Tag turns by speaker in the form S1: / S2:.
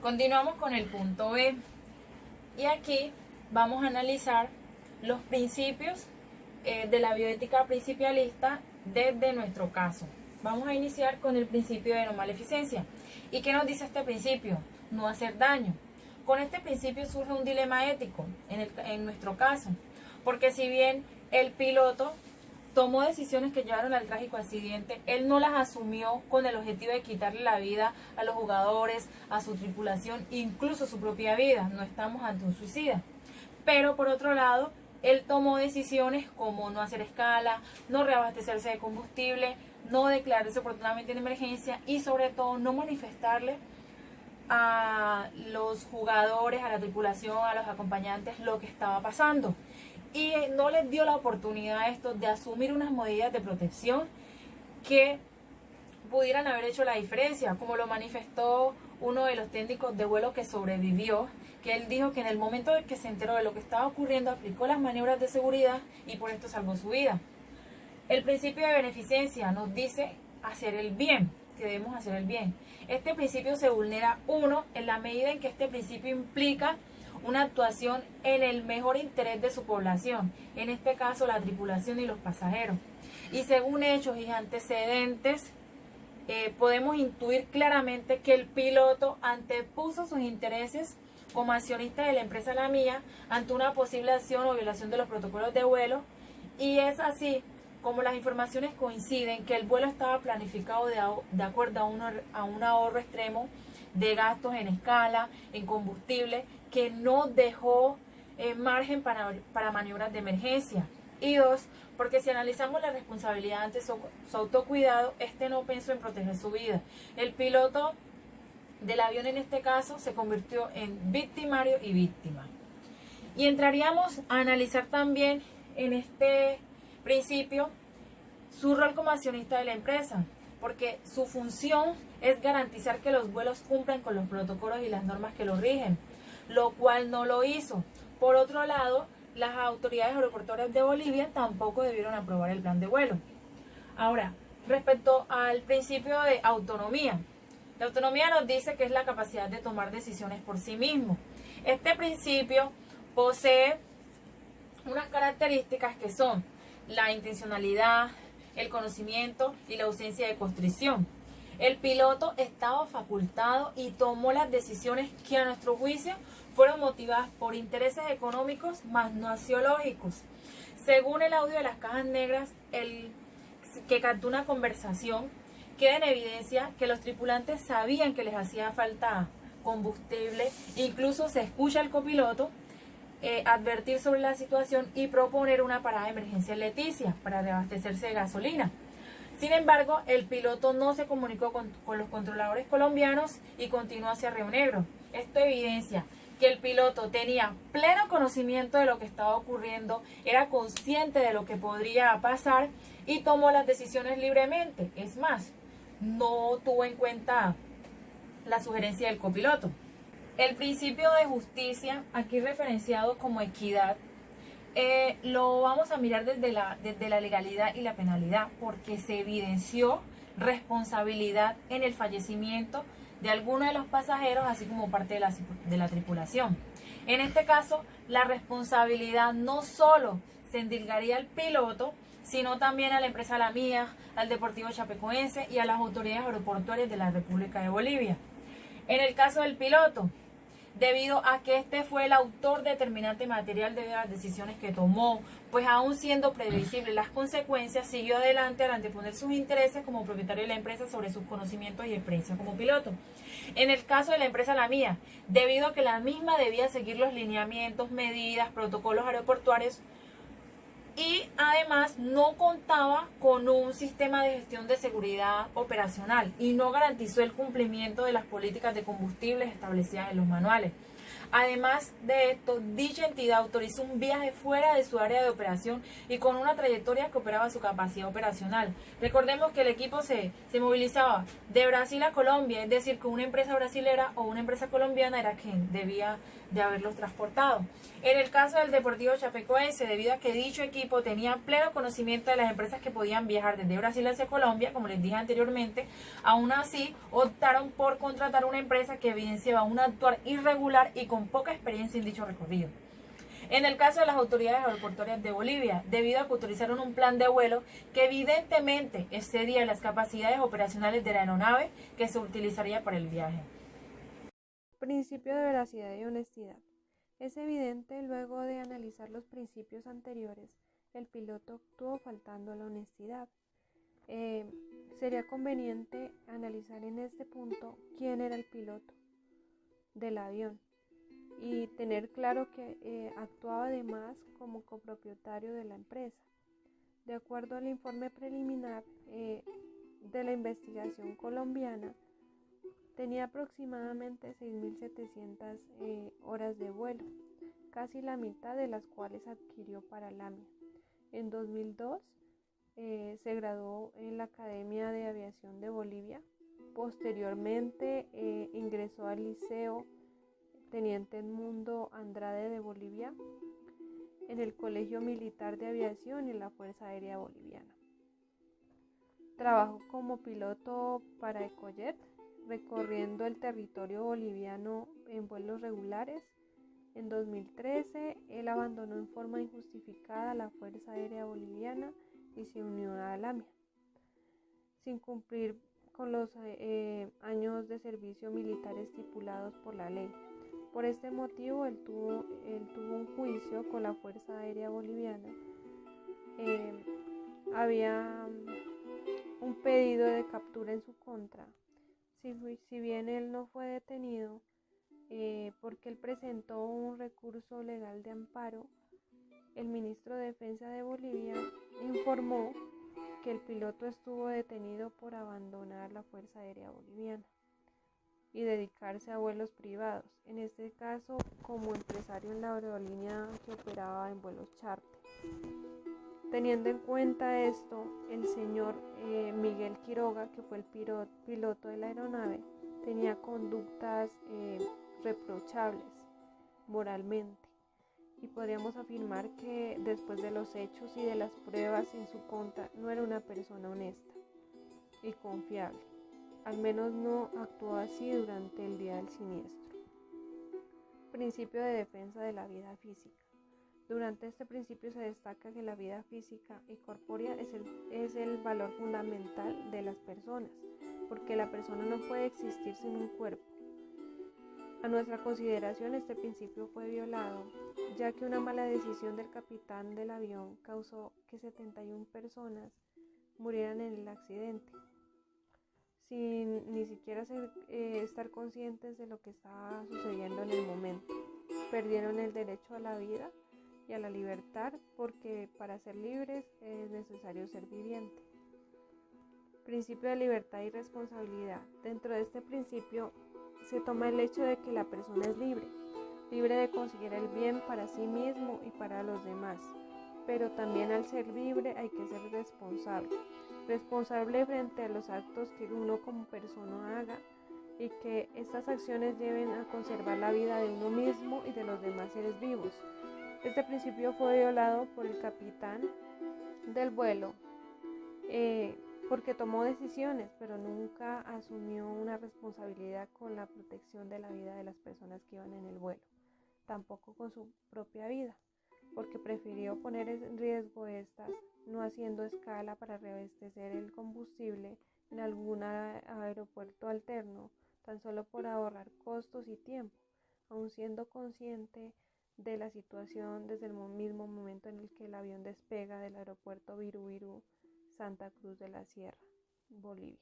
S1: Continuamos con el punto B y aquí vamos a analizar los principios de la bioética principialista desde nuestro caso. Vamos a iniciar con el principio de no maleficencia. ¿Y qué nos dice este principio? No hacer daño. Con este principio surge un dilema ético en nuestro caso, porque si bien el piloto tomó decisiones que llevaron al trágico accidente, él no las asumió con el objetivo de quitarle la vida a los jugadores, a su tripulación, incluso su propia vida. No estamos ante un suicida. Pero por otro lado, él tomó decisiones como no hacer escala, no reabastecerse de combustible, no declararse oportunamente en emergencia y sobre todo no manifestarle a los jugadores, a la tripulación, a los acompañantes lo que estaba pasando. Y no les dio la oportunidad a estos de asumir unas medidas de protección que pudieran haber hecho la diferencia, como lo manifestó uno de los técnicos de vuelo que sobrevivió, que él dijo que en el momento de que se enteró de lo que estaba ocurriendo aplicó las maniobras de seguridad y por esto salvó su vida. El principio de beneficencia nos dice hacer el bien, que debemos hacer el bien. Este principio se vulnera, uno, en la medida en que este principio implica una actuación en el mejor interés de su población, en este caso la tripulación y los pasajeros. Y según hechos y antecedentes, podemos intuir claramente que el piloto antepuso sus intereses como accionista de la empresa La Mía ante una posible acción o violación de los protocolos de vuelo, y es así como las informaciones coinciden que el vuelo estaba planificado de acuerdo a un ahorro extremo de gastos en escala, en combustible, que no dejó margen para maniobras de emergencia. Y dos, porque si analizamos la responsabilidad ante su autocuidado, este no pensó en proteger su vida. El piloto del avión en este caso se convirtió en victimario y víctima. Y entraríamos a analizar también en este principio su rol como accionista de la empresa, porque su función es garantizar que los vuelos cumplan con los protocolos y las normas que los rigen, lo cual no lo hizo. Por otro lado, las autoridades aeroportuarias de Bolivia tampoco debieron aprobar el plan de vuelo. Ahora, respecto al principio de autonomía, la autonomía nos dice que es la capacidad de tomar decisiones por sí mismo. Este principio posee unas características que son la intencionalidad, el conocimiento y la ausencia de constricción. El piloto estaba facultado y tomó las decisiones que a nuestro juicio fueron motivadas por intereses económicos más no axiológicos. Según el audio de las cajas negras, que captó una conversación, queda en evidencia que los tripulantes sabían que les hacía falta combustible. Incluso se escucha al copiloto advertir sobre la situación y proponer una parada de emergencia en Leticia para reabastecerse de gasolina. Sin embargo, el piloto no se comunicó con los controladores colombianos y continuó hacia Río Negro. Esto evidencia que el piloto tenía pleno conocimiento de lo que estaba ocurriendo, era consciente de lo que podría pasar y tomó las decisiones libremente. Es más, no tuvo en cuenta la sugerencia del copiloto. El principio de justicia, aquí referenciado como equidad, lo vamos a mirar desde la legalidad y la penalidad, porque se evidenció responsabilidad en el fallecimiento de alguno de los pasajeros, así como parte de la tripulación. En este caso, la responsabilidad no solo se endilgaría al piloto, sino también a la empresa La Mía, al Deportivo Chapecoense y a las autoridades aeroportuarias de la República de Bolivia. En el caso del piloto, debido a que este fue el autor determinante material de las decisiones que tomó, pues aún siendo previsible las consecuencias, siguió adelante al anteponer sus intereses como propietario de la empresa sobre sus conocimientos y experiencia como piloto. En el caso de la empresa La Mía, debido a que la misma debía seguir los lineamientos, medidas, protocolos aeroportuarios, y además no contaba con un sistema de gestión de seguridad operacional y no garantizó el cumplimiento de las políticas de combustibles establecidas en los manuales. Además de esto, dicha entidad autorizó un viaje fuera de su área de operación y con una trayectoria que operaba su capacidad operacional. Recordemos que el equipo se movilizaba de Brasil a Colombia, es decir, que una empresa brasilera o una empresa colombiana era quien debía de haberlos transportado. En el caso del Deportivo Chapecoense, debido a que dicho equipo tenía pleno conocimiento de las empresas que podían viajar desde Brasil hacia Colombia, como les dije anteriormente, aún así optaron por contratar una empresa que evidenciaba un actuar irregular y con poca experiencia en dicho recorrido. En el caso de las autoridades aeroportuarias de Bolivia, debido a que utilizaron un plan de vuelo que evidentemente excedía las capacidades operacionales de la aeronave que se utilizaría para el viaje.
S2: Principio de veracidad y honestidad. Es evidente, luego de analizar los principios anteriores, el piloto actuó faltando a la honestidad. Sería conveniente analizar en este punto quién era el piloto del avión y tener claro que actuaba además como copropietario de la empresa. De acuerdo al informe preliminar de la investigación colombiana, tenía aproximadamente 6.700 horas de vuelo, casi la mitad de las cuales adquirió para LAMIA. En 2002 se graduó en la Academia de Aviación de Bolivia. Posteriormente ingresó al Liceo Teniente Edmundo Andrade de Bolivia, en el Colegio Militar de Aviación y en la Fuerza Aérea Boliviana. Trabajó como piloto para Ecojet, recorriendo el territorio boliviano en vuelos regulares. En 2013, él abandonó en forma injustificada la Fuerza Aérea Boliviana y se unió a LAMIA, sin cumplir con los años de servicio militar estipulados por la ley. Por este motivo, él tuvo un juicio con la Fuerza Aérea Boliviana. Había un pedido de captura en su contra. Si bien él no fue detenido, porque él presentó un recurso legal de amparo, el ministro de Defensa de Bolivia informó que el piloto estuvo detenido por abandonar la Fuerza Aérea Boliviana y dedicarse a vuelos privados, en este caso como empresario en la aerolínea que operaba en vuelos charter. Teniendo en cuenta esto, el señor Miguel Quiroga, que fue el piloto de la aeronave, tenía conductas reprochables moralmente, y podríamos afirmar que después de los hechos y de las pruebas en su contra, no era una persona honesta y confiable. Al menos no actuó así durante el día del siniestro. Principio de defensa de la vida física. Durante este principio se destaca que la vida física y corpórea es el valor fundamental de las personas, porque la persona no puede existir sin un cuerpo. A nuestra consideración, este principio fue violado, ya que una mala decisión del capitán del avión causó que 71 personas murieran en el accidente, sin ni siquiera estar conscientes de lo que estaba sucediendo en el momento. Perdieron el derecho a la vida y a la libertad, porque para ser libres es necesario ser viviente. Principio de libertad y responsabilidad. Dentro de este principio se toma el hecho de que la persona es libre de conseguir el bien para sí mismo y para los demás, pero también al ser libre hay que ser responsable frente a los actos que uno como persona haga, y que estas acciones lleven a conservar la vida de uno mismo y de los demás seres vivos. Este principio fue violado por el capitán del vuelo, porque tomó decisiones, pero nunca asumió una responsabilidad con la protección de la vida de las personas que iban en el vuelo, tampoco con su propia vida, porque prefirió poner en riesgo estas, no haciendo escala para reabastecer el combustible en algún aeropuerto alterno, tan solo por ahorrar costos y tiempo, aun siendo consciente de la situación desde el mismo momento en el que el avión despega del aeropuerto Viru Viru, Santa Cruz de la Sierra, Bolivia.